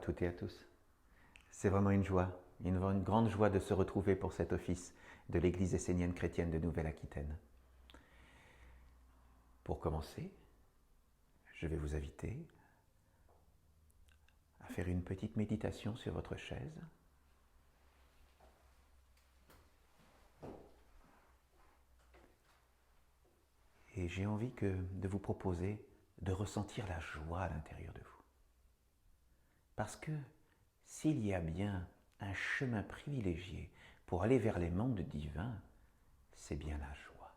toutes et à tous. C'est vraiment une joie, une grande joie de se retrouver pour cet office de l'Église essénienne chrétienne de Nouvelle-Aquitaine. Pour commencer, je vais vous inviter à faire une petite méditation sur votre chaise. Et j'ai envie de vous proposer de ressentir la joie à l'intérieur de vous. Parce que s'il y a bien un chemin privilégié pour aller vers les mondes divins, c'est bien la joie.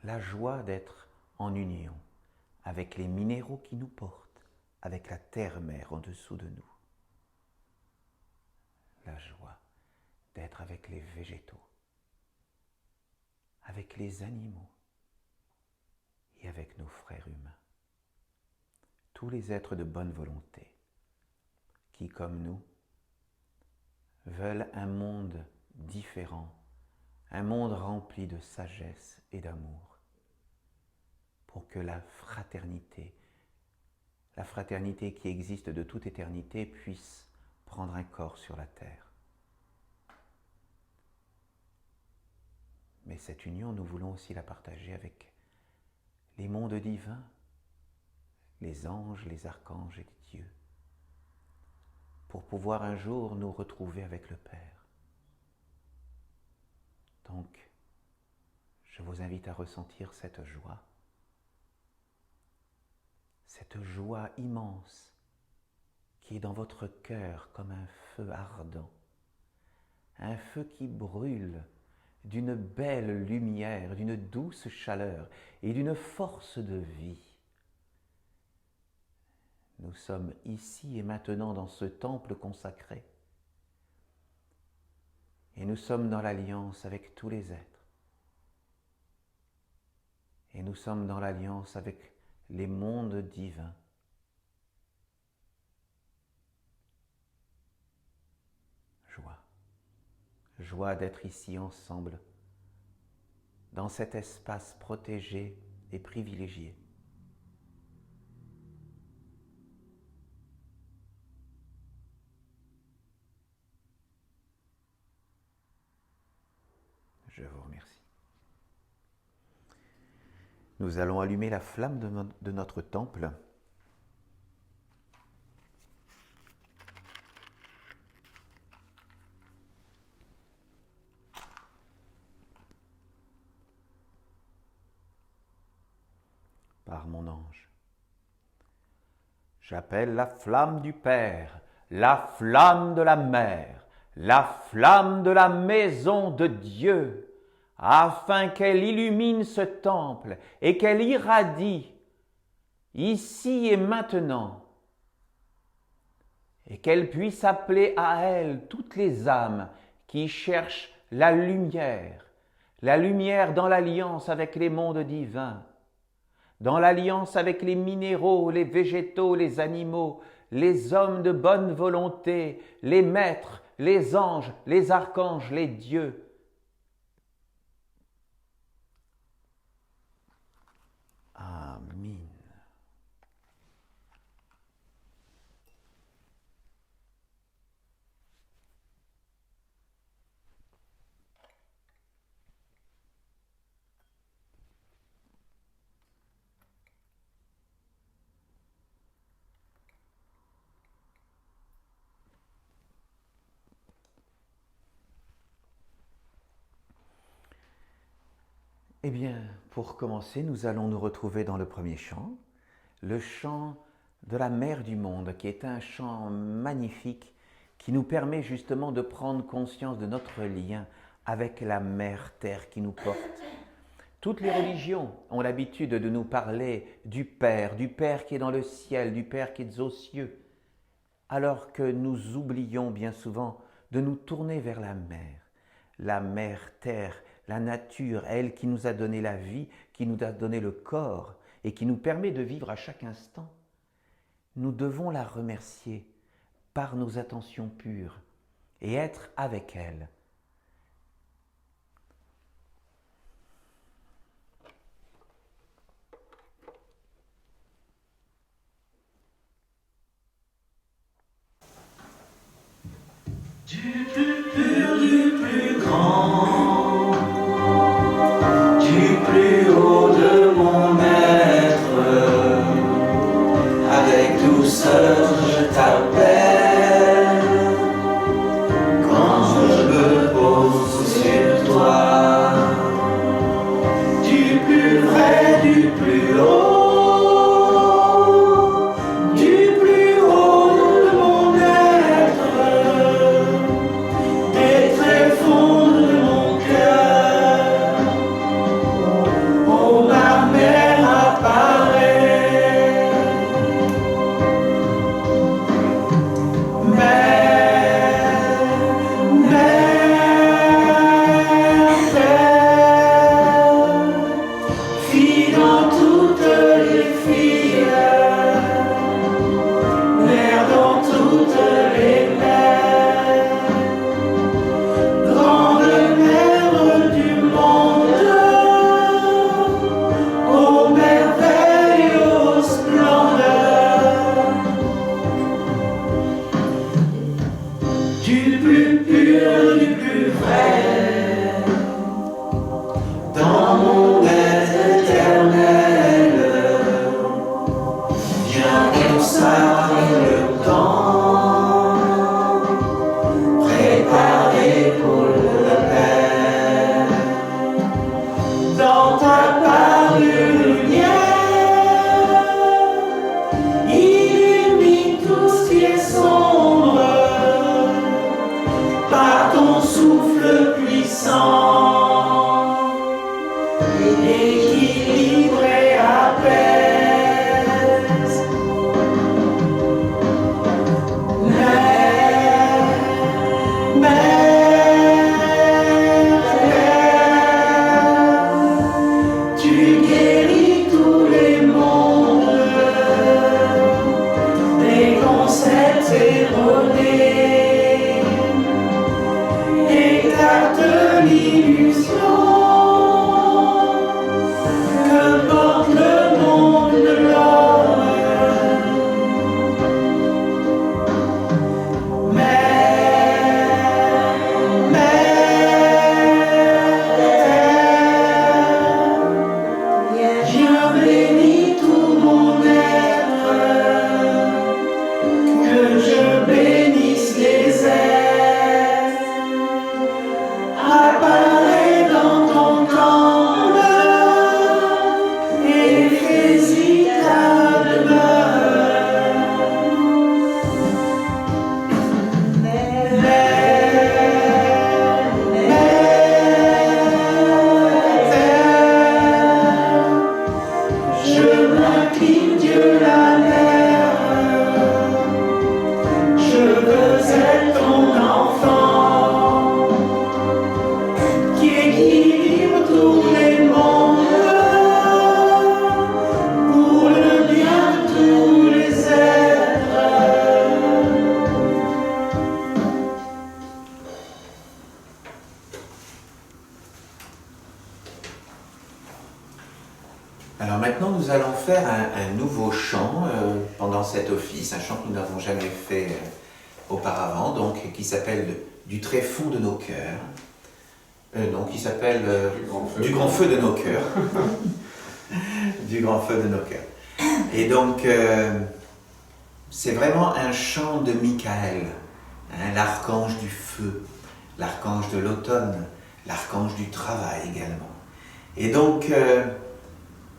La joie d'être en union avec les minéraux qui nous portent, avec la terre-mère en dessous de nous. La joie d'être avec les végétaux, avec les animaux et avec nos frères humains. Tous les êtres de bonne volonté qui, comme nous, veulent un monde différent, un monde rempli de sagesse et d'amour, pour que la fraternité qui existe de toute éternité, puisse prendre un corps sur la terre. Mais cette union, nous voulons aussi la partager avec les mondes divins, les anges, les archanges et les dieux, pour pouvoir un jour nous retrouver avec le Père. Donc, je vous invite à ressentir cette joie immense qui est dans votre cœur comme un feu ardent, un feu qui brûle d'une belle lumière, d'une douce chaleur et d'une force de vie. Nous sommes ici et maintenant dans ce temple consacré et nous sommes dans l'alliance avec tous les êtres et nous sommes dans l'alliance avec les mondes divins. Joie d'être ici ensemble, dans cet espace protégé et privilégié. Je vous remercie. Nous allons allumer la flamme de notre temple. Par mon ange. J'appelle la flamme du Père, la flamme de la Mère, la flamme de la maison de Dieu, afin qu'elle illumine ce temple et qu'elle irradie ici et maintenant, et qu'elle puisse appeler à elle toutes les âmes qui cherchent la lumière dans l'alliance avec les mondes divins, dans l'alliance avec les minéraux, les végétaux, les animaux, les hommes de bonne volonté, les maîtres, les anges, les archanges, les dieux. Amen. Eh bien, pour commencer, nous allons nous retrouver dans le premier chant, le chant de la Mère du monde, qui est un chant magnifique qui nous permet justement de prendre conscience de notre lien avec la Mère Terre qui nous porte. Toutes les religions ont l'habitude de nous parler du Père qui est dans le ciel, du Père qui est aux cieux, alors que nous oublions bien souvent de nous tourner vers la Mère Terre, la nature, elle qui nous a donné la vie, qui nous a donné le corps et qui nous permet de vivre à chaque instant. Nous devons la remercier par nos attentions pures et être avec elle. Du plus pur, du plus grand, du plus haut de mon être, avec douceur je t'appelle, quand je me pose sur toi, du plus vrai, du plus haut. Du plus pur, du plus vrai, dans mon être éternel, viens consacrer le temps, préparé pour le Père, dans ta parure lumière, illumine tout ce qui est sombre. Par ton souffle puissant, équilibre et apaise. Tu guéris tous les mondes, des concepts erronés. De l'illusion que porte le monde de l'homme, viens bénis tout mon être, que je bénisse les êtres. Apparaît dans ton temple et fais-y ta demeure. Je m'incline, Dieu la mère, je veux être ton enfant, qui équilibre tous les mondes pour le bien de tous les êtres. Alors maintenant, nous allons faire un nouveau chant pendant cet office, un chant que nous n'avons jamais fait auparavant, donc qui s'appelle « Du très fond de nos cœurs ». Non, qui s'appelle Du grand feu de nos cœurs. Du grand feu de nos cœurs. Et donc, c'est vraiment un chant de Michael, hein, l'archange du feu, l'archange de l'automne, l'archange du travail également. Et donc,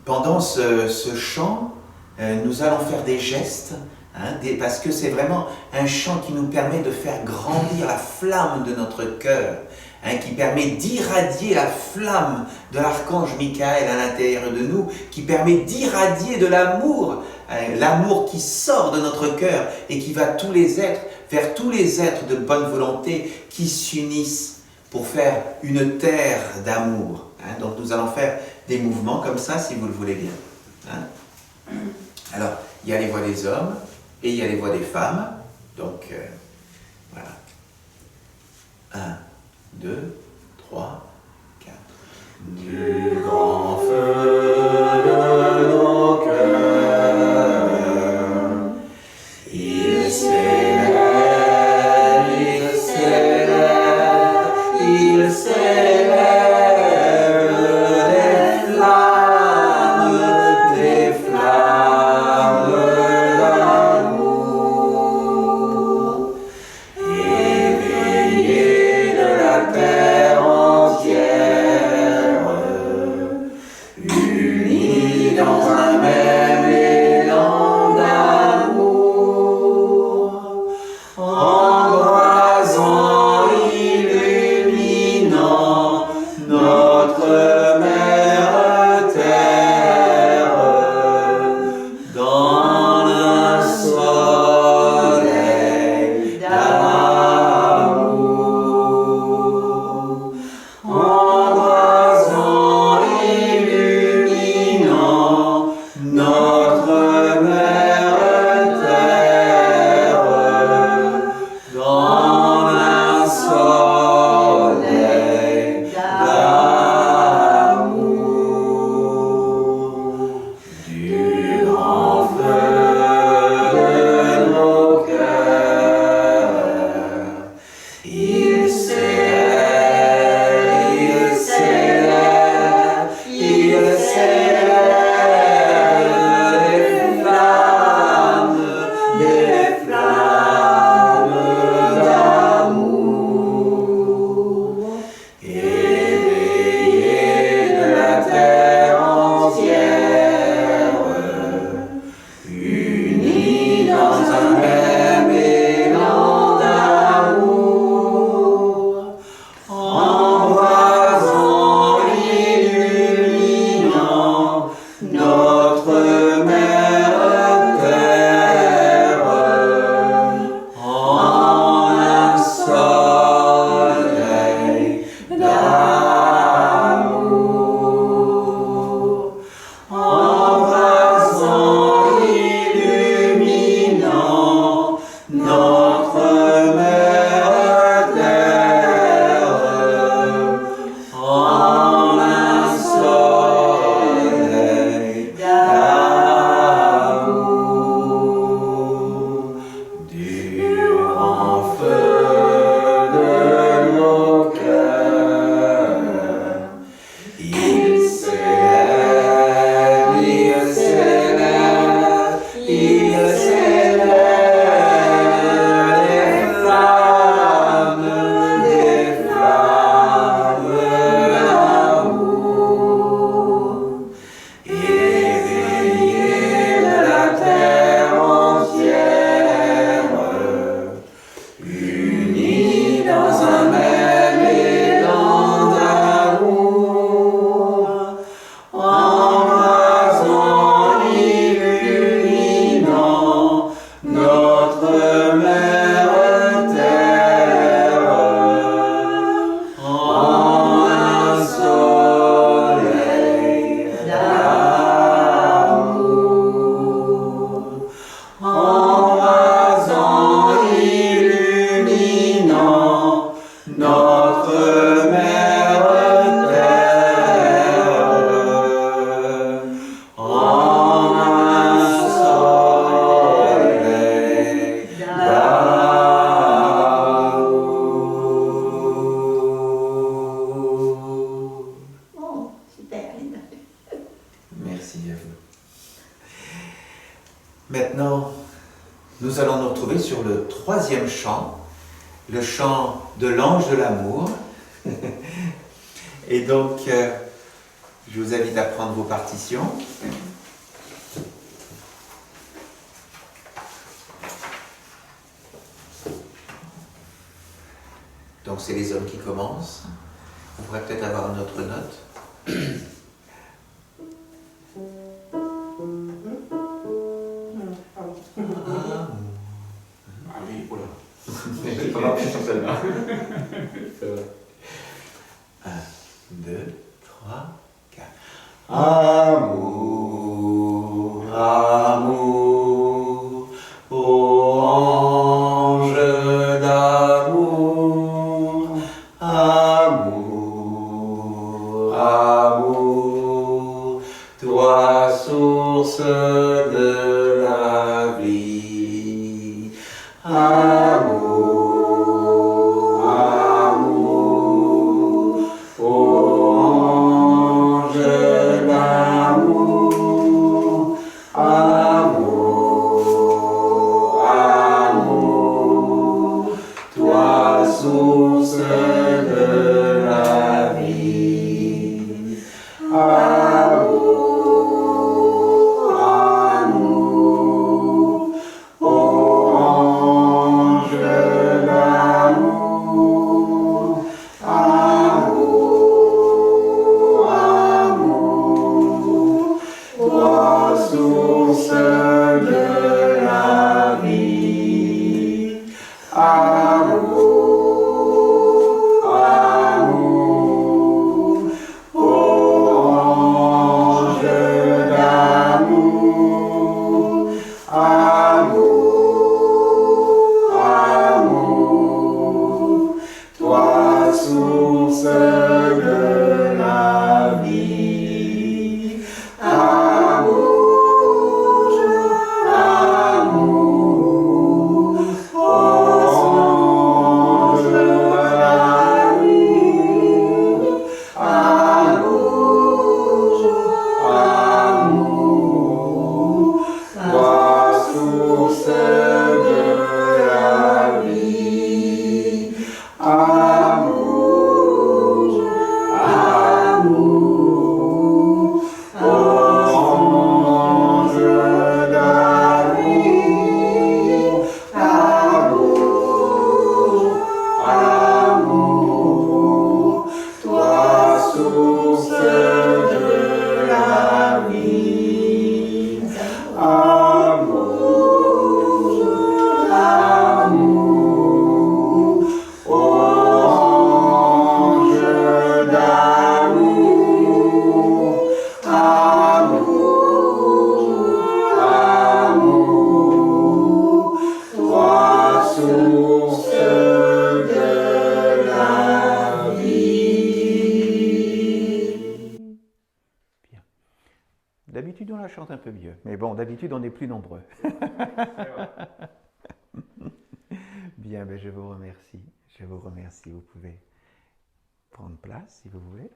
pendant ce chant, nous allons faire des gestes, hein, parce que c'est vraiment un chant qui nous permet de faire grandir la flamme de notre cœur, hein, qui permet d'irradier la flamme de l'archange Michael à l'intérieur de nous, qui permet d'irradier de l'amour, hein, l'amour qui sort de notre cœur et qui va tous les êtres, vers tous les êtres de bonne volonté qui s'unissent pour faire une terre d'amour. Hein. Donc nous allons faire des mouvements comme ça, si vous le voulez bien. Hein. Alors, il y a les voix des hommes et il y a les voix des femmes. Donc, voilà. 1, 2, 3, 4. Du grand feu de nos cœurs, il s'élève, il s'élève. Unis dans un même élan d'amour, embrasant, illuminant notre mère terre dans un soleil d'amour, embrasant, illuminant notre mère terre dans un soleil d'amour, du grand feu de nos cœurs. Il s'élève, il s'élève, il s'élève des flammes d'amour, éveillées de la terre entière, unis dans un même élan d'amour, embrasant, illuminant notre mère terre en un soleil d'amour, embrasant, illuminant notre mère terre en un soleil d'amour, du grand feu de nos cœurs. Il s'élève, il s'élève, il s'élève des flammes d'amour, éveillées de la terre entière, unis dans un même élan d'amour, embrasant, illuminant notre mère terre en un soleil d'amour, embrasant, illuminant notre mère terre en un soleil d'amour. Oh, super, Linda. Merci à vous. Maintenant, nous allons nous retrouver sur le troisième chant, le chant de l'ange de l'amour. Et donc, je vous invite à prendre vos partitions. Donc, c'est les hommes qui commencent. On pourrait peut-être avoir notre note. Ah oui, oula. J'ai pas marché sur celle-là. C'est vrai. 1, 2, 3, 4. Amour, amour, ô ange d'amour, amour, amour, toi source de la vie. Amour, amour, ô ange d'amour, amour, amour, toi source de la vie. Amour, source de la vie. Amour, amour, ô ange d'amour, amour, amour, toi source de la vie. Amour, amour, ô ange d'amour, amour, amour, toi source de la vie. Amour, amour, ô ange d'amour, amour, amour, toi source de la vie. Amour, amour, ô ange d'amour, amour, amour, toi source de la vie. Bien. D'habitude, on la chante un peu mieux. Mais bon, d'habitude, on est plus nombreux. Bien, ben, je vous remercie. Je vous remercie. Vous pouvez prendre place si vous voulez.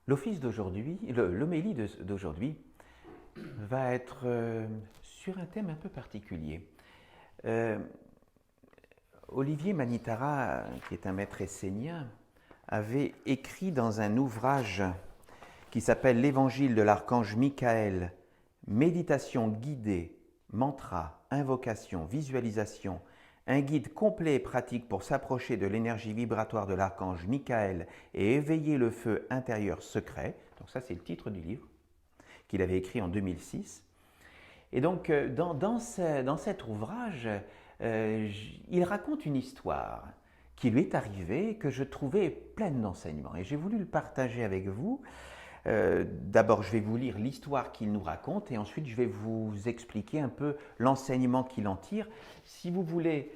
L'office d'aujourd'hui, l'homélie d'aujourd'hui va être sur un thème un peu particulier. Olivier Manitara, qui est un maître essénien, avait écrit dans un ouvrage qui s'appelle L'Évangile de l'archange Michael, méditation guidée, mantra, invocation, visualisation, un guide complet et pratique pour s'approcher de l'énergie vibratoire de l'archange Michael et éveiller le feu intérieur secret. Donc ça, c'est le titre du livre qu'il avait écrit en 2006. Et donc, dans cet ouvrage, il raconte une histoire qui lui est arrivée, que je trouvais pleine d'enseignements. Et j'ai voulu le partager avec vous. D'abord, je vais vous lire l'histoire qu'il nous raconte et ensuite, je vais vous expliquer un peu l'enseignement qu'il en tire. Si vous voulez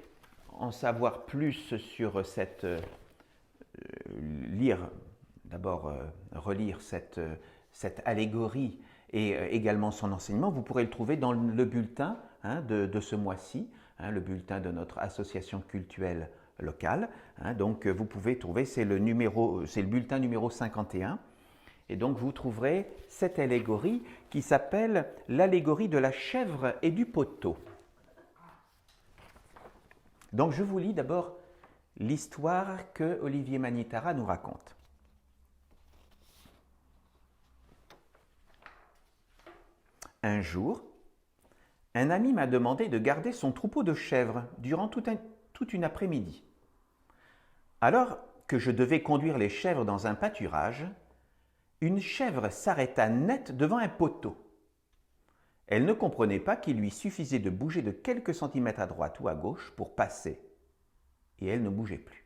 en savoir plus sur cette... relire cette allégorie et également son enseignement, vous pourrez le trouver dans le bulletin de ce mois-ci, le bulletin de notre association cultuelle locale. Donc vous pouvez trouver, c'est le bulletin numéro 51. Et donc vous trouverez cette allégorie qui s'appelle l'allégorie de la chèvre et du poteau. Donc je vous lis d'abord l'histoire que Olivier Manitara nous raconte. Un jour, un ami m'a demandé de garder son troupeau de chèvres durant toute une après-midi. Alors que je devais conduire les chèvres dans un pâturage, une chèvre s'arrêta net devant un poteau. Elle ne comprenait pas qu'il lui suffisait de bouger de quelques centimètres à droite ou à gauche pour passer. Et elle ne bougeait plus.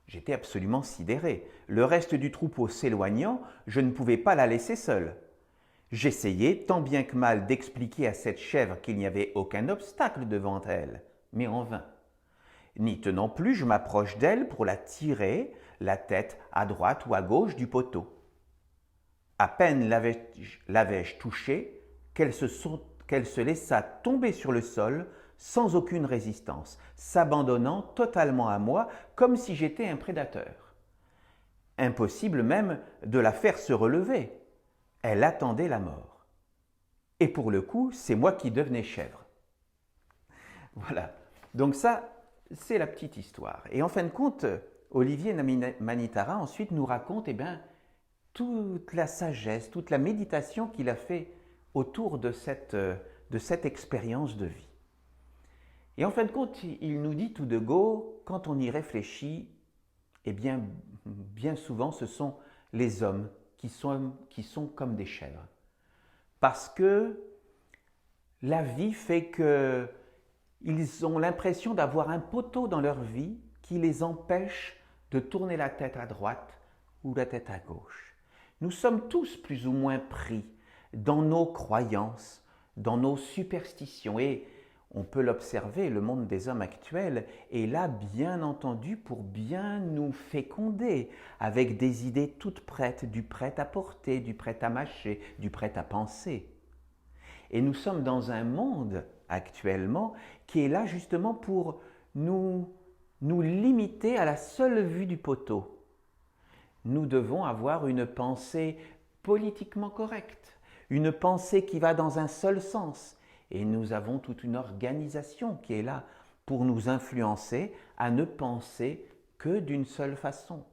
J'étais absolument sidéré. Le reste du troupeau s'éloignant, je ne pouvais pas la laisser seule. J'essayais tant bien que mal d'expliquer à cette chèvre qu'il n'y avait aucun obstacle devant elle, mais en vain. N'y tenant plus, je m'approche d'elle pour la tirer, la tête à droite ou à gauche du poteau. À peine l'avais-je touchée qu'elle se laissa tomber sur le sol sans aucune résistance, s'abandonnant totalement à moi comme si j'étais un prédateur. Impossible même de la faire se relever. Elle attendait la mort. Et pour le coup, c'est moi qui devenais chèvre. Voilà. Donc ça, c'est la petite histoire. Et en fin de compte, Olivier Manitara ensuite nous raconte toute la sagesse, toute la méditation qu'il a fait autour de cette cette expérience de vie. Et en fin de compte, il nous dit tout de go, quand on y réfléchit, eh bien souvent, ce sont les hommes qui sont comme des chèvres. Parce que la vie fait qu'ils ont l'impression d'avoir un poteau dans leur vie qui les empêche de tourner la tête à droite ou la tête à gauche. Nous sommes tous plus ou moins pris dans nos croyances, dans nos superstitions. Et on peut l'observer, le monde des hommes actuels est là, bien entendu, pour bien nous féconder, avec des idées toutes prêtes, du prêt à porter, du prêt à mâcher, du prêt à penser. Et nous sommes dans un monde actuellement qui est là justement pour nous limiter à la seule vue du poteau. Nous devons avoir une pensée politiquement correcte, une pensée qui va dans un seul sens. Et nous avons toute une organisation qui est là pour nous influencer à ne penser que d'une seule façon.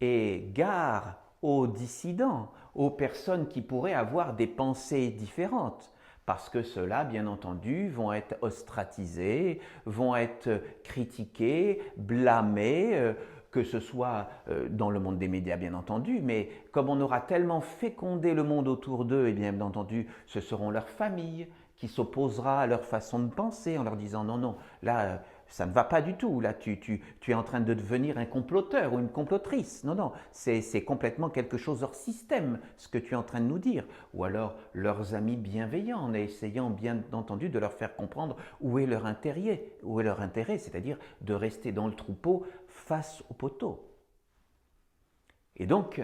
Et gare aux dissidents, aux personnes qui pourraient avoir des pensées différentes, parce que ceux-là, bien entendu, vont être ostracisés, vont être critiqués, blâmés, que ce soit dans le monde des médias, bien entendu, mais comme on aura tellement fécondé le monde autour d'eux, et bien entendu, ce seront leurs familles qui s'opposera à leur façon de penser en leur disant non, non, là, ça ne va pas du tout, là, tu es en train de devenir un comploteur ou une complotrice. Non, non, c'est complètement quelque chose hors système, ce que tu es en train de nous dire. Ou alors leurs amis bienveillants, en essayant bien entendu de leur faire comprendre où est leur intérêt, c'est-à-dire de rester dans le troupeau face au poteau. Et donc,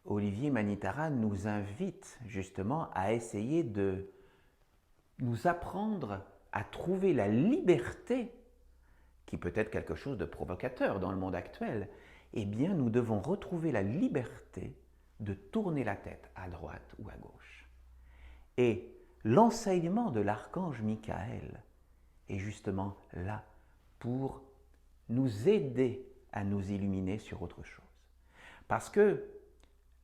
Olivier Manitara nous invite justement à essayer de nous apprendre à trouver la liberté, qui peut être quelque chose de provocateur dans le monde actuel. Eh bien, nous devons retrouver la liberté de tourner la tête à droite ou à gauche. Et l'enseignement de l'archange Michael est justement là pour nous aider à nous illuminer sur autre chose. Parce que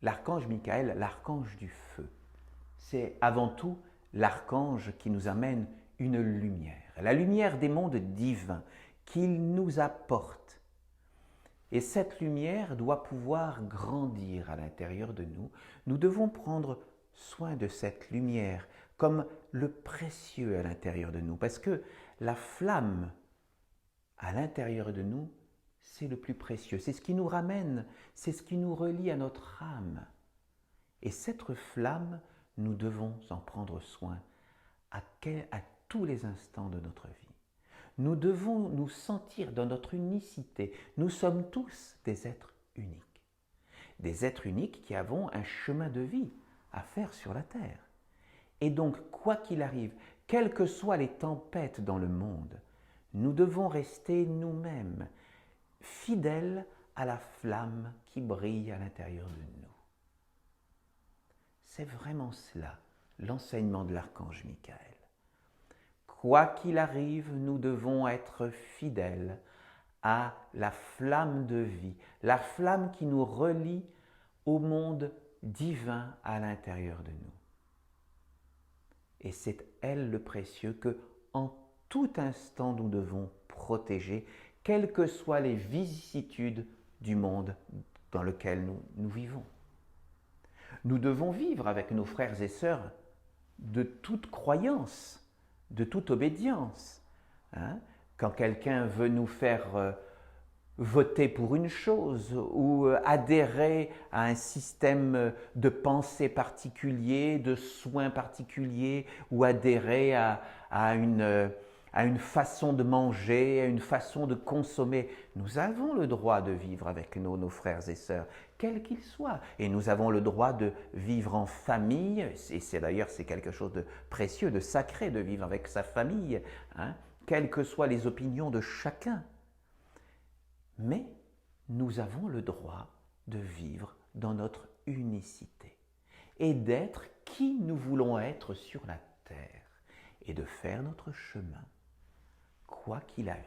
l'archange Michael, l'archange du feu, c'est avant tout l'archange qui nous amène une lumière, la lumière des mondes divins qu'il nous apporte. Et cette lumière doit pouvoir grandir à l'intérieur de nous. Nous devons prendre soin de cette lumière comme le précieux à l'intérieur de nous, parce que la flamme à l'intérieur de nous, c'est le plus précieux, c'est ce qui nous ramène, c'est ce qui nous relie à notre âme. Et cette flamme, nous devons en prendre soin à tous les instants de notre vie. Nous devons nous sentir dans notre unicité. Nous sommes tous des êtres uniques. Des êtres uniques qui avons un chemin de vie à faire sur la terre. Et donc, quoi qu'il arrive, quelles que soient les tempêtes dans le monde, nous devons rester nous-mêmes, fidèles à la flamme qui brille à l'intérieur de nous. C'est vraiment cela, l'enseignement de l'archange Michael. Quoi qu'il arrive, nous devons être fidèles à la flamme de vie, la flamme qui nous relie au monde divin à l'intérieur de nous. Et c'est elle le précieux que, en tout instant, nous devons protéger, quelles que soient les vicissitudes du monde dans lequel nous vivons. Nous devons vivre avec nos frères et sœurs de toute croyance, de toute obédience. Quand quelqu'un veut nous faire voter pour une chose ou adhérer à un système de pensée particulier, de soins particuliers, ou adhérer à une façon de manger, à une façon de consommer. Nous avons le droit de vivre avec nos frères et sœurs, quels qu'ils soient. Et nous avons le droit de vivre en famille, et c'est quelque chose de précieux, de sacré, de vivre avec sa famille, quelles que soient les opinions de chacun. Mais nous avons le droit de vivre dans notre unicité et d'être qui nous voulons être sur la terre et de faire notre chemin, quoi qu'il arrive.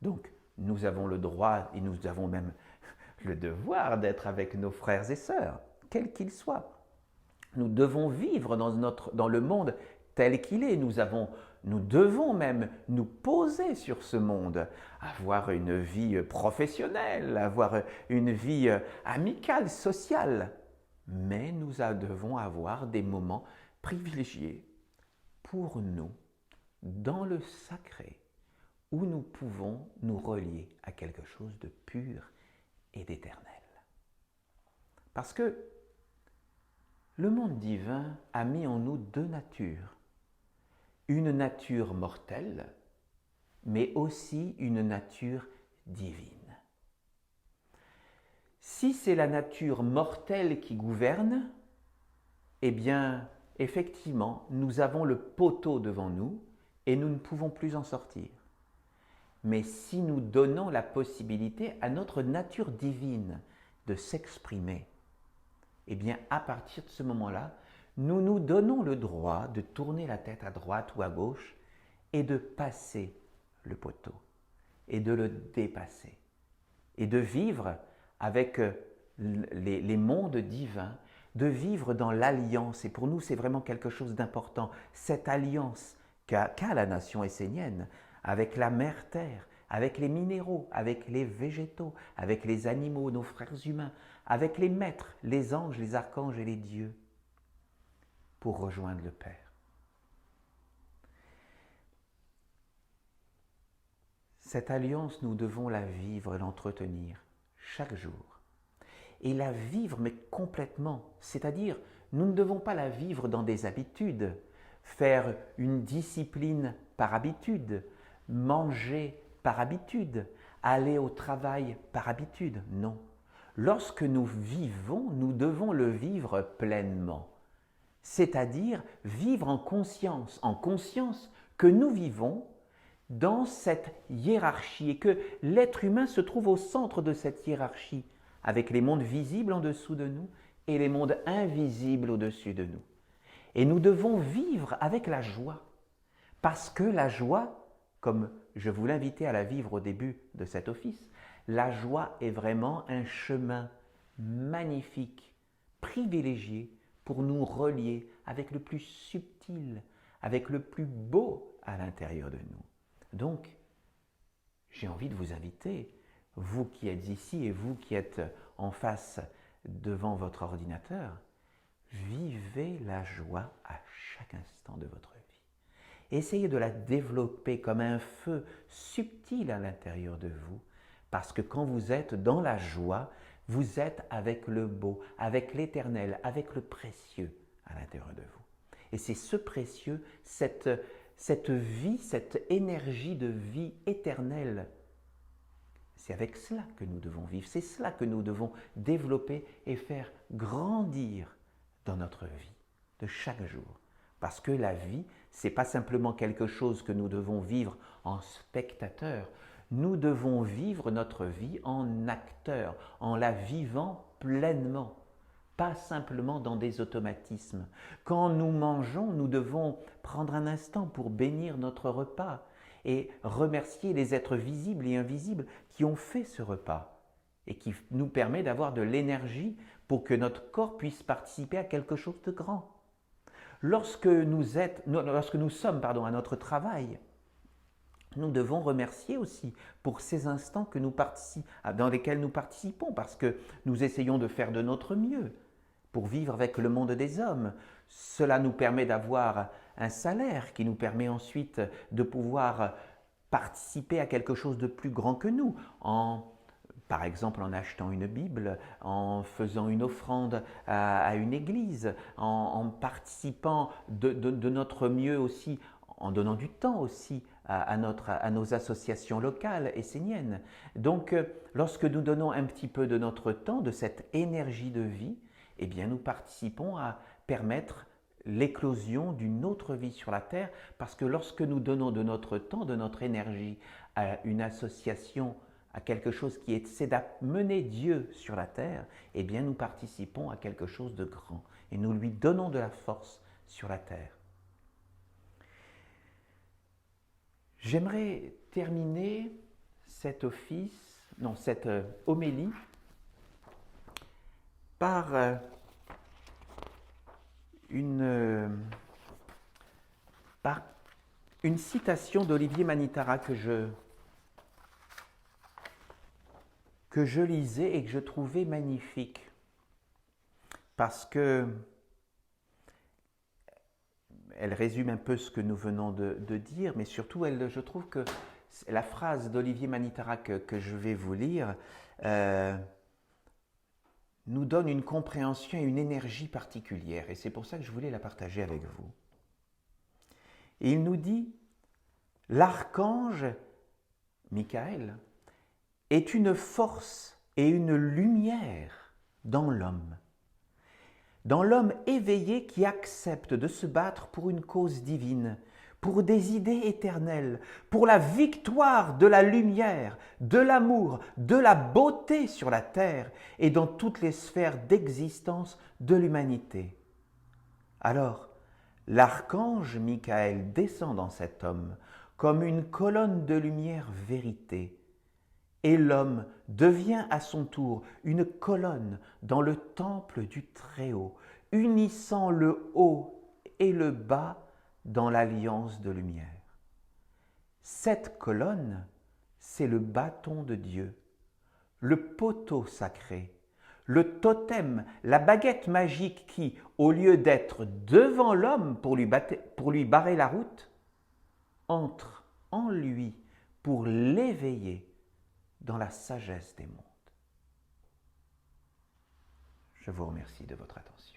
Donc, nous avons le droit et nous avons même le devoir d'être avec nos frères et sœurs, quels qu'ils soient. Nous devons vivre dans le monde tel qu'il est. Nous devons même nous poser sur ce monde, avoir une vie professionnelle, avoir une vie amicale, sociale. Mais nous devons avoir des moments privilégiés pour nous, dans le sacré, où nous pouvons nous relier à quelque chose de pur et d'éternel. Parce que le monde divin a mis en nous deux natures. Une nature mortelle, mais aussi une nature divine. Si c'est la nature mortelle qui gouverne, eh bien, effectivement, nous avons le poteau devant nous et nous ne pouvons plus en sortir. Mais si nous donnons la possibilité à notre nature divine de s'exprimer, eh bien, à partir de ce moment-là, nous nous donnons le droit de tourner la tête à droite ou à gauche et de passer le poteau et de le dépasser et de vivre avec les mondes divins, de vivre dans l'alliance. Et pour nous, c'est vraiment quelque chose d'important, cette alliance qu'a la nation essénienne avec la mère terre, avec les minéraux, avec les végétaux, avec les animaux, nos frères humains, avec les maîtres, les anges, les archanges et les dieux, pour rejoindre le Père. Cette alliance, nous devons la vivre et l'entretenir chaque jour. Et la vivre, mais complètement. C'est-à-dire, nous ne devons pas la vivre dans des habitudes, faire une discipline par habitude, manger par habitude, aller au travail par habitude. Non. Lorsque nous vivons, nous devons le vivre pleinement. C'est-à-dire vivre en conscience que nous vivons dans cette hiérarchie et que l'être humain se trouve au centre de cette hiérarchie, avec les mondes visibles en dessous de nous et les mondes invisibles au-dessus de nous. Et nous devons vivre avec la joie, parce que la joie, comme je vous l'invitais à la vivre au début de cet office, la joie est vraiment un chemin magnifique, privilégié, pour nous relier avec le plus subtil, avec le plus beau à l'intérieur de nous. Donc, j'ai envie de vous inviter, vous qui êtes ici et vous qui êtes en face devant votre ordinateur, vivez la joie à chaque instant de votre vie. Essayez de la développer comme un feu subtil à l'intérieur de vous, parce que quand vous êtes dans la joie, vous êtes avec le beau, avec l'éternel, avec le précieux à l'intérieur de vous. Et c'est ce précieux, cette vie, cette énergie de vie éternelle, c'est avec cela que nous devons vivre, c'est cela que nous devons développer et faire grandir dans notre vie de chaque jour. Parce que la vie, ce n'est pas simplement quelque chose que nous devons vivre en spectateur, nous devons vivre notre vie en acteur, en la vivant pleinement, pas simplement dans des automatismes. Quand nous mangeons, nous devons prendre un instant pour bénir notre repas et remercier les êtres visibles et invisibles qui ont fait ce repas et qui nous permet d'avoir de l'énergie pour que notre corps puisse participer à quelque chose de grand. Lorsque nous sommes à notre travail, nous devons remercier aussi pour ces instants dans lesquels nous participons, parce que nous essayons de faire de notre mieux pour vivre avec le monde des hommes. Cela nous permet d'avoir un salaire qui nous permet ensuite de pouvoir participer à quelque chose de plus grand que nous, par exemple en achetant une Bible, en faisant une offrande à une église, en participant de notre mieux aussi, en donnant du temps aussi à nos associations locales esséniennes. Donc, lorsque nous donnons un petit peu de notre temps, de cette énergie de vie, eh bien, nous participons à permettre l'éclosion d'une autre vie sur la terre, parce que lorsque nous donnons de notre temps, de notre énergie à une association, à quelque chose qui c'est d'amener Dieu sur la terre, eh bien, nous participons à quelque chose de grand et nous lui donnons de la force sur la terre. J'aimerais terminer cette homélie par une citation d'Olivier Manitara que je lisais et que je trouvais magnifique. Parce que elle résume un peu ce que nous venons de dire, mais surtout, je trouve que la phrase d'Olivier Manitara que je vais vous lire nous donne une compréhension et une énergie particulière. Et c'est pour ça que je voulais la partager avec vous. Et il nous dit, l'archange Michael est une force et une lumière dans l'homme éveillé qui accepte de se battre pour une cause divine, pour des idées éternelles, pour la victoire de la lumière, de l'amour, de la beauté sur la terre et dans toutes les sphères d'existence de l'humanité. Alors, l'archange Michael descend dans cet homme comme une colonne de lumière vérité, et l'homme devient à son tour une colonne dans le temple du Très-Haut, unissant le haut et le bas dans l'alliance de lumière. Cette colonne, c'est le bâton de Dieu, le poteau sacré, le totem, la baguette magique qui, au lieu d'être devant l'homme pour lui barrer la route, entre en lui pour l'éveiller dans la sagesse des mondes. Je vous remercie de votre attention.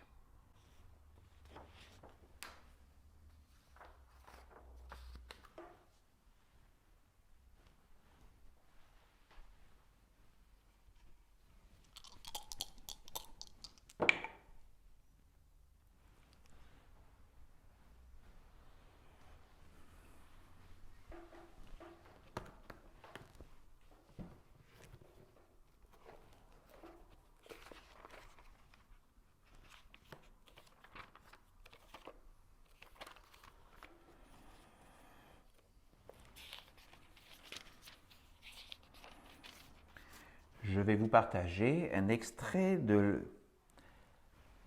Je vais vous partager un extrait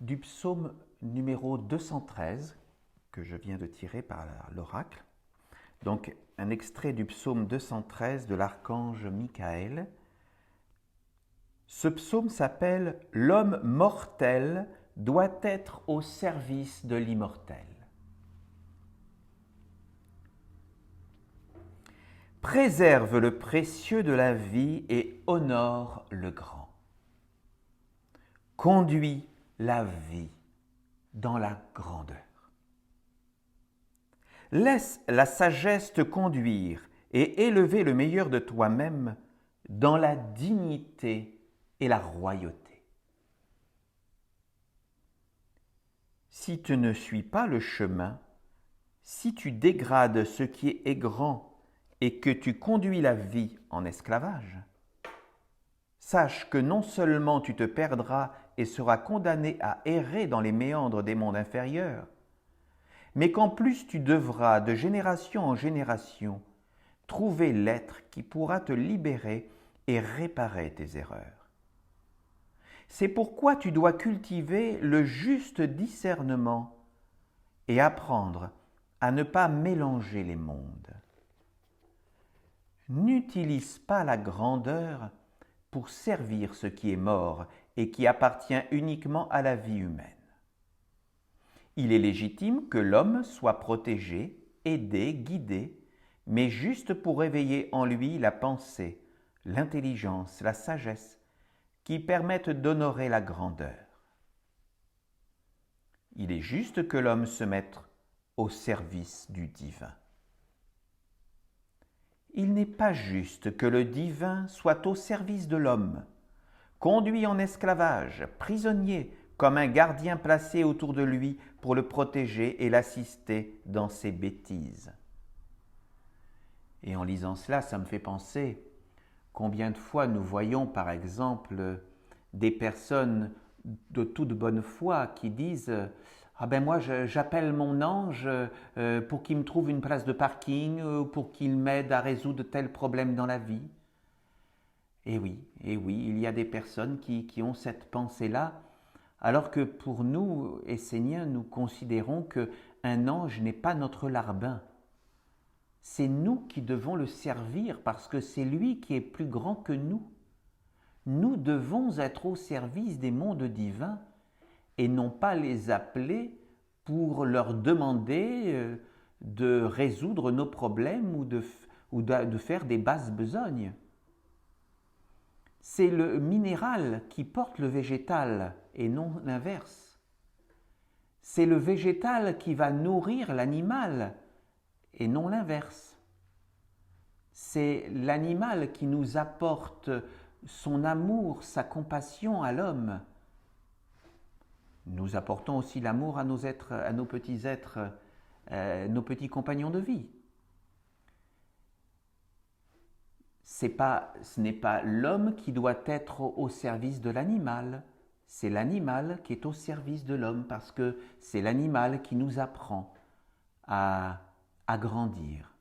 du psaume numéro 213 que je viens de tirer par l'oracle. Donc, un extrait du psaume 213 de l'archange Michael. Ce psaume s'appelle « L'homme mortel doit être au service de l'immortel ». Préserve le précieux de la vie et honore le grand. Conduis la vie dans la grandeur. Laisse la sagesse te conduire et élever le meilleur de toi-même dans la dignité et la royauté. Si tu ne suis pas le chemin, si tu dégrades ce qui est grand et que tu conduis la vie en esclavage, sache que non seulement tu te perdras et seras condamné à errer dans les méandres des mondes inférieurs, mais qu'en plus tu devras de génération en génération trouver l'être qui pourra te libérer et réparer tes erreurs. C'est pourquoi tu dois cultiver le juste discernement et apprendre à ne pas mélanger les mondes. N'utilise pas la grandeur pour servir ce qui est mort et qui appartient uniquement à la vie humaine. Il est légitime que l'homme soit protégé, aidé, guidé, mais juste pour réveiller en lui la pensée, l'intelligence, la sagesse, qui permettent d'honorer la grandeur. Il est juste que l'homme se mette au service du divin. Il n'est pas juste que le divin soit au service de l'homme, conduit en esclavage, prisonnier, comme un gardien placé autour de lui pour le protéger et l'assister dans ses bêtises. Et en lisant cela, ça me fait penser combien de fois nous voyons par exemple des personnes de toute bonne foi qui disent « Ah ben moi j'appelle mon ange pour qu'il me trouve une place de parking, pour qu'il m'aide à résoudre tel problème dans la vie. » Et oui, il y a des personnes qui ont cette pensée-là, alors que pour nous, Esséniens, nous considérons qu'un ange n'est pas notre larbin. C'est nous qui devons le servir parce que c'est lui qui est plus grand que nous. Nous devons être au service des mondes divins et non pas les appeler pour leur demander de résoudre nos problèmes ou de faire des basses besognes. C'est le minéral qui porte le végétal et non l'inverse. C'est le végétal qui va nourrir l'animal et non l'inverse. C'est l'animal qui nous apporte son amour, sa compassion à l'homme. Nous apportons aussi l'amour à nos petits êtres, nos petits compagnons de vie. Ce n'est pas l'homme qui doit être au service de l'animal, c'est l'animal qui est au service de l'homme parce que c'est l'animal qui nous apprend à grandir.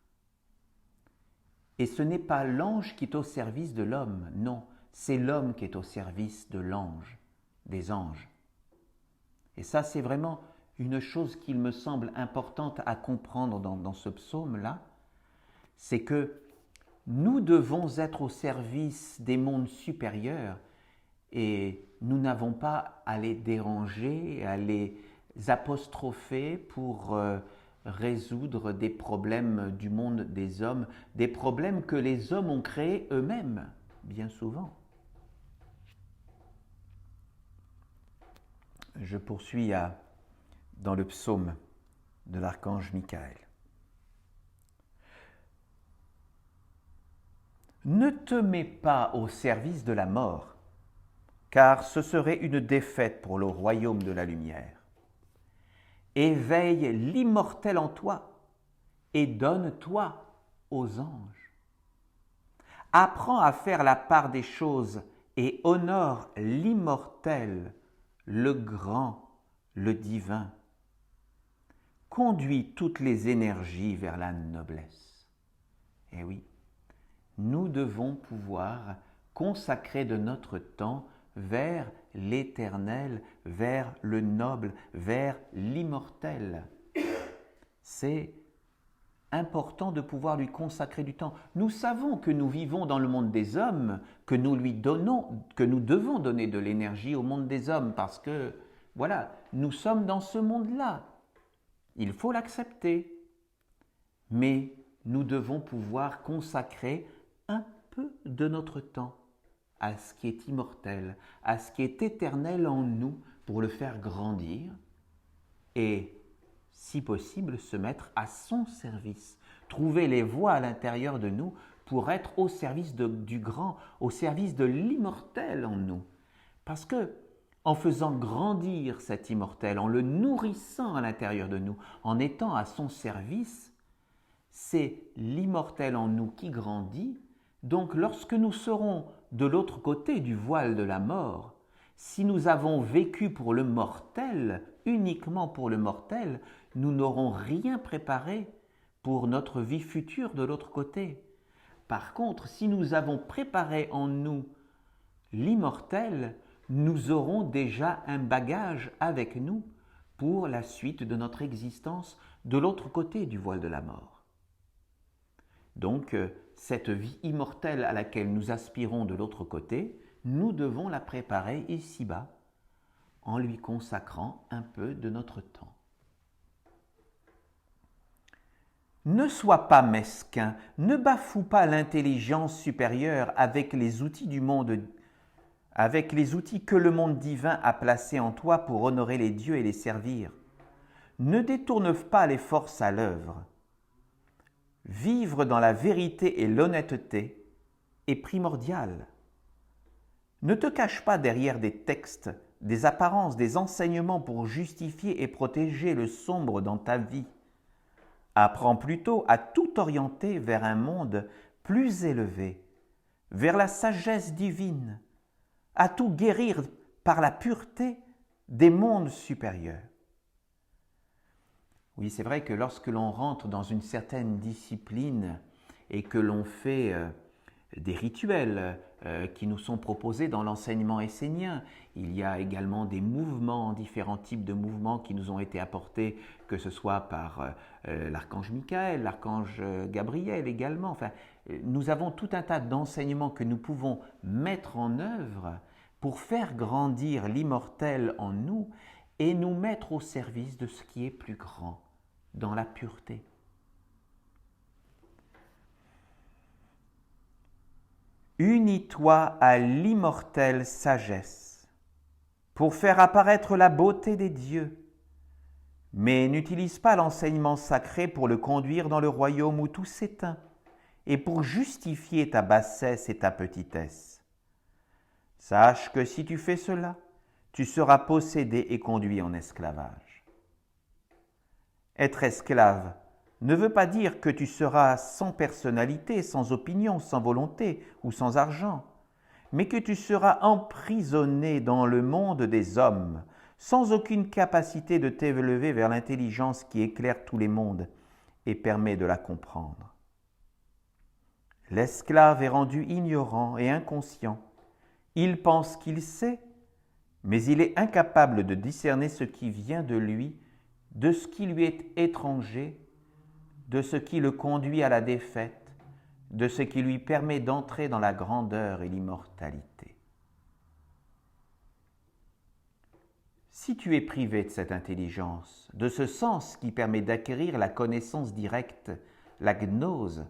Et ce n'est pas l'ange qui est au service de l'homme, non, c'est l'homme qui est au service de l'ange, des anges. Et ça, c'est vraiment une chose qu'il me semble importante à comprendre dans ce psaume-là, c'est que nous devons être au service des mondes supérieurs et nous n'avons pas à les déranger, à les apostropher pour résoudre des problèmes du monde des hommes, des problèmes que les hommes ont créés eux-mêmes, bien souvent. Je poursuis dans le psaume de l'archange Michael. Ne te mets pas au service de la mort, car ce serait une défaite pour le royaume de la lumière. Éveille l'immortel en toi et donne-toi aux anges. Apprends à faire la part des choses et honore l'immortel, le grand, le divin. Conduis toutes les énergies vers la noblesse. Eh oui, nous devons pouvoir consacrer de notre temps vers l'éternel, vers le noble, vers l'immortel. C'est important de pouvoir lui consacrer du temps. Nous savons que nous vivons dans le monde des hommes, que nous devons donner de l'énergie au monde des hommes parce que, voilà, nous sommes dans ce monde-là. Il faut l'accepter. Mais nous devons pouvoir consacrer un peu de notre temps à ce qui est immortel, à ce qui est éternel en nous pour le faire grandir et, si possible, se mettre à son service, trouver les voies à l'intérieur de nous pour être au service du grand, au service de l'immortel en nous. Parce que, en faisant grandir cet immortel, en le nourrissant à l'intérieur de nous, en étant à son service, c'est l'immortel en nous qui grandit. Donc, lorsque nous serons de l'autre côté du voile de la mort, si nous avons vécu pour le mortel, uniquement pour le mortel, nous n'aurons rien préparé pour notre vie future de l'autre côté. Par contre, si nous avons préparé en nous l'immortel, nous aurons déjà un bagage avec nous pour la suite de notre existence de l'autre côté du voile de la mort. Donc, cette vie immortelle à laquelle nous aspirons de l'autre côté, nous devons la préparer ici-bas en lui consacrant un peu de notre temps. Ne sois pas mesquin, ne bafoue pas l'intelligence supérieure avec les outils du monde, avec les outils que le monde divin a placés en toi pour honorer les dieux et les servir. Ne détourne pas les forces à l'œuvre. Vivre dans la vérité et l'honnêteté est primordial. Ne te cache pas derrière des textes, des apparences, des enseignements pour justifier et protéger le sombre dans ta vie. Apprends plutôt à tout orienter vers un monde plus élevé, vers la sagesse divine, à tout guérir par la pureté des mondes supérieurs. Oui, c'est vrai que lorsque l'on rentre dans une certaine discipline et que l'on fait des rituels qui nous sont proposés dans l'enseignement essénien. Il y a également des mouvements, différents types de mouvements qui nous ont été apportés, que ce soit par l'archange Michael, l'archange Gabriel également. Enfin, nous avons tout un tas d'enseignements que nous pouvons mettre en œuvre pour faire grandir l'immortel en nous et nous mettre au service de ce qui est plus grand, dans la pureté. Unis-toi à l'immortelle sagesse pour faire apparaître la beauté des dieux, mais n'utilise pas l'enseignement sacré pour le conduire dans le royaume où tout s'éteint et pour justifier ta bassesse et ta petitesse. Sache que si tu fais cela, tu seras possédé et conduit en esclavage. Être esclave ne veut pas dire que tu seras sans personnalité, sans opinion, sans volonté ou sans argent, mais que tu seras emprisonné dans le monde des hommes, sans aucune capacité de t'élever vers l'intelligence qui éclaire tous les mondes et permet de la comprendre. L'esclave est rendu ignorant et inconscient. Il pense qu'il sait, mais il est incapable de discerner ce qui vient de lui, de ce qui lui est étranger, de ce qui le conduit à la défaite, de ce qui lui permet d'entrer dans la grandeur et l'immortalité. Si tu es privé de cette intelligence, de ce sens qui permet d'acquérir la connaissance directe, la gnose,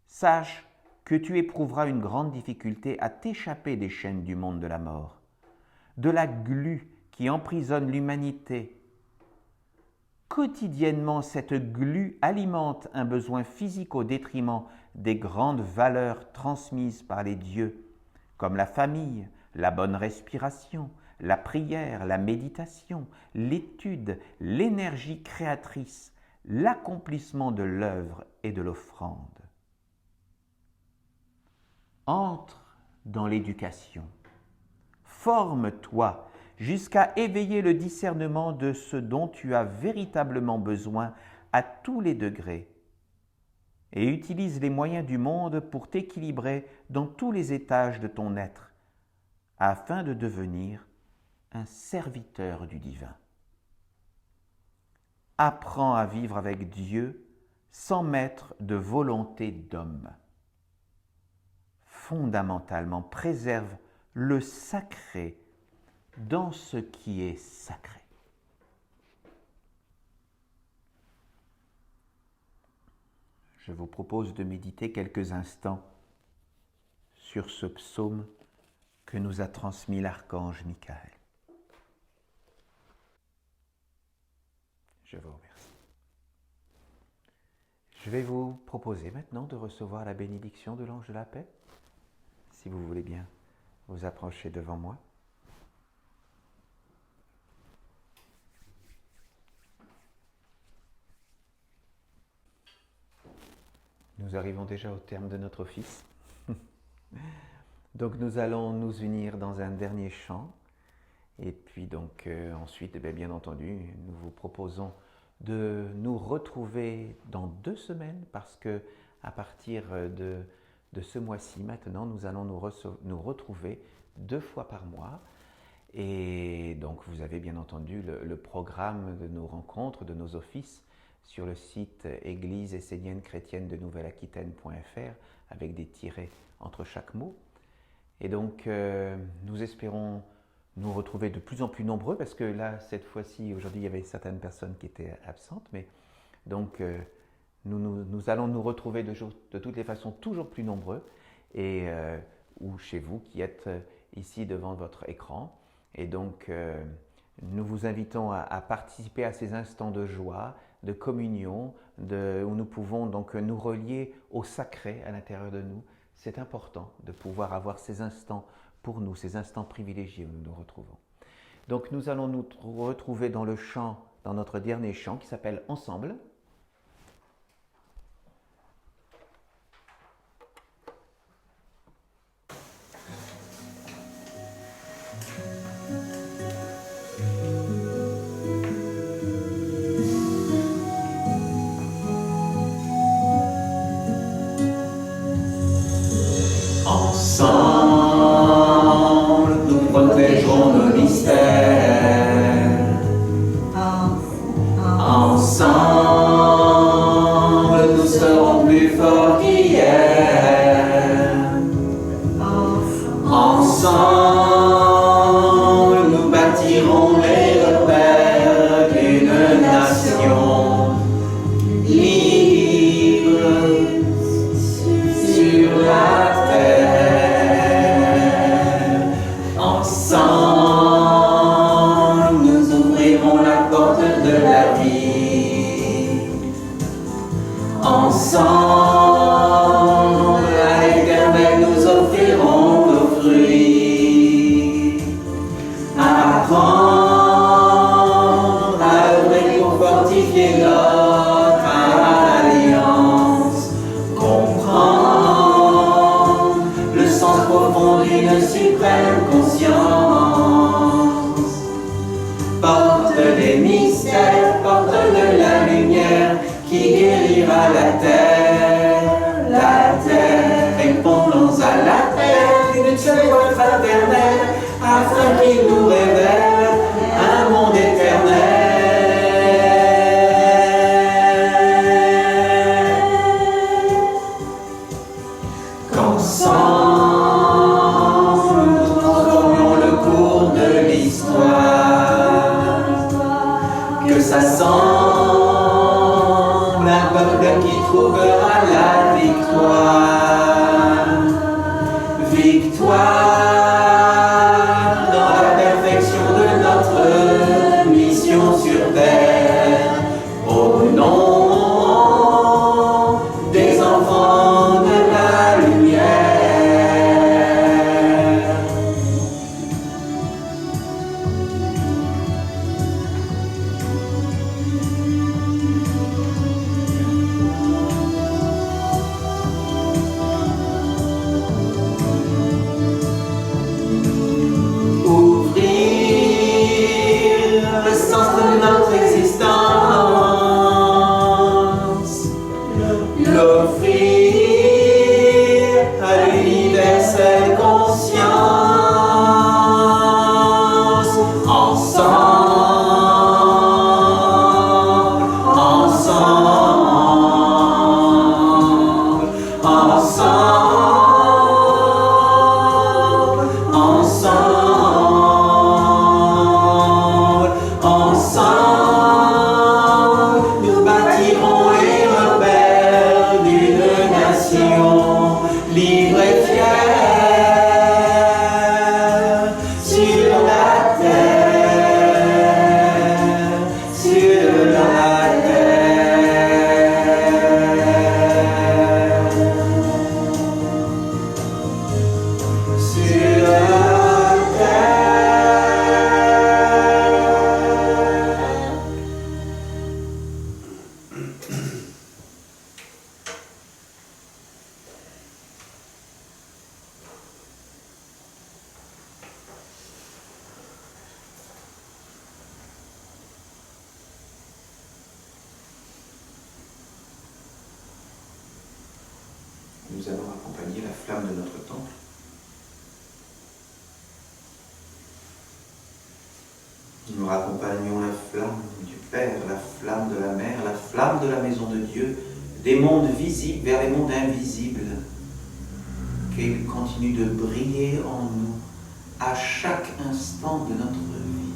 sache que tu éprouveras une grande difficulté à t'échapper des chaînes du monde de la mort, de la glu qui emprisonne l'humanité. Quotidiennement, cette glu alimente un besoin physique au détriment des grandes valeurs transmises par les dieux, comme la famille, la bonne respiration, la prière, la méditation, l'étude, l'énergie créatrice, l'accomplissement de l'œuvre et de l'offrande. Entre dans l'éducation. Forme-toi jusqu'à éveiller le discernement de ce dont tu as véritablement besoin à tous les degrés et utilise les moyens du monde pour t'équilibrer dans tous les étages de ton être afin de devenir un serviteur du divin. Apprends à vivre avec Dieu sans mettre de volonté d'homme. Fondamentalement, préserve le sacré dans ce qui est sacré. Je vous propose de méditer quelques instants sur ce psaume que nous a transmis l'archange Michael. Je vous remercie. Je vais vous proposer maintenant de recevoir la bénédiction de l'ange de la paix. Si vous voulez bien vous approcher devant moi. Nous arrivons déjà au terme de notre office. Donc nous allons nous unir dans un dernier chant. Et puis donc ensuite, bien entendu, nous vous proposons de nous retrouver dans 2 semaines parce que à partir de ce mois-ci, maintenant, nous allons nous retrouver 2 fois par mois. Et donc vous avez bien entendu le programme de nos rencontres, de nos offices sur le site Église essénienne chrétienne de Nouvelle-Aquitaine.fr avec des tirets entre chaque mot. Et donc nous espérons nous retrouver de plus en plus nombreux parce que là, cette fois-ci, aujourd'hui, il y avait certaines personnes qui étaient absentes, mais donc nous allons nous retrouver de toutes les façons toujours plus nombreux et ou chez vous qui êtes ici devant votre écran. Et donc nous vous invitons à participer à ces instants de joie, de communion, où nous pouvons donc nous relier au sacré à l'intérieur de nous. C'est important de pouvoir avoir ces instants pour nous, ces instants privilégiés où nous nous retrouvons. Donc nous allons nous retrouver dans le chant, dans notre dernier chant qui s'appelle « Ensemble ». Ensemble, à l'Éternel, nous offrirons nos fruits. Apprendre à œuvrer pour fortifier notre alliance. Comprendre le sens profond d'une suprême conscience. Porte des mystères, porte de la lumière qui guérira la terre. Répondons à l'appel d'une seule voix fraternelle, afin qu'il nous révèle un monde éternel. Qu'ensemble nous transformions le cours de l'histoire, que ça semble un peuple qui trouvera la victoire. Victoire dans la perfection de notre mission sur terre, au nom des enfants de la lumière. Ouvrir le sens de notre existence, l'offrir à l'universelle conscience. Ensemble, ensemble, ensemble, ensemble, ensemble, nous bâtirons les repères d'une nation libre et fière sur la terre, sur la terre, sur la Nous allons accompagner la flamme de notre temple. Nous raccompagnons la flamme du Père, la flamme de la Mère, la flamme de la maison de Dieu, des mondes visibles vers les mondes invisibles. Qu'il continue de briller en nous à chaque instant de notre vie.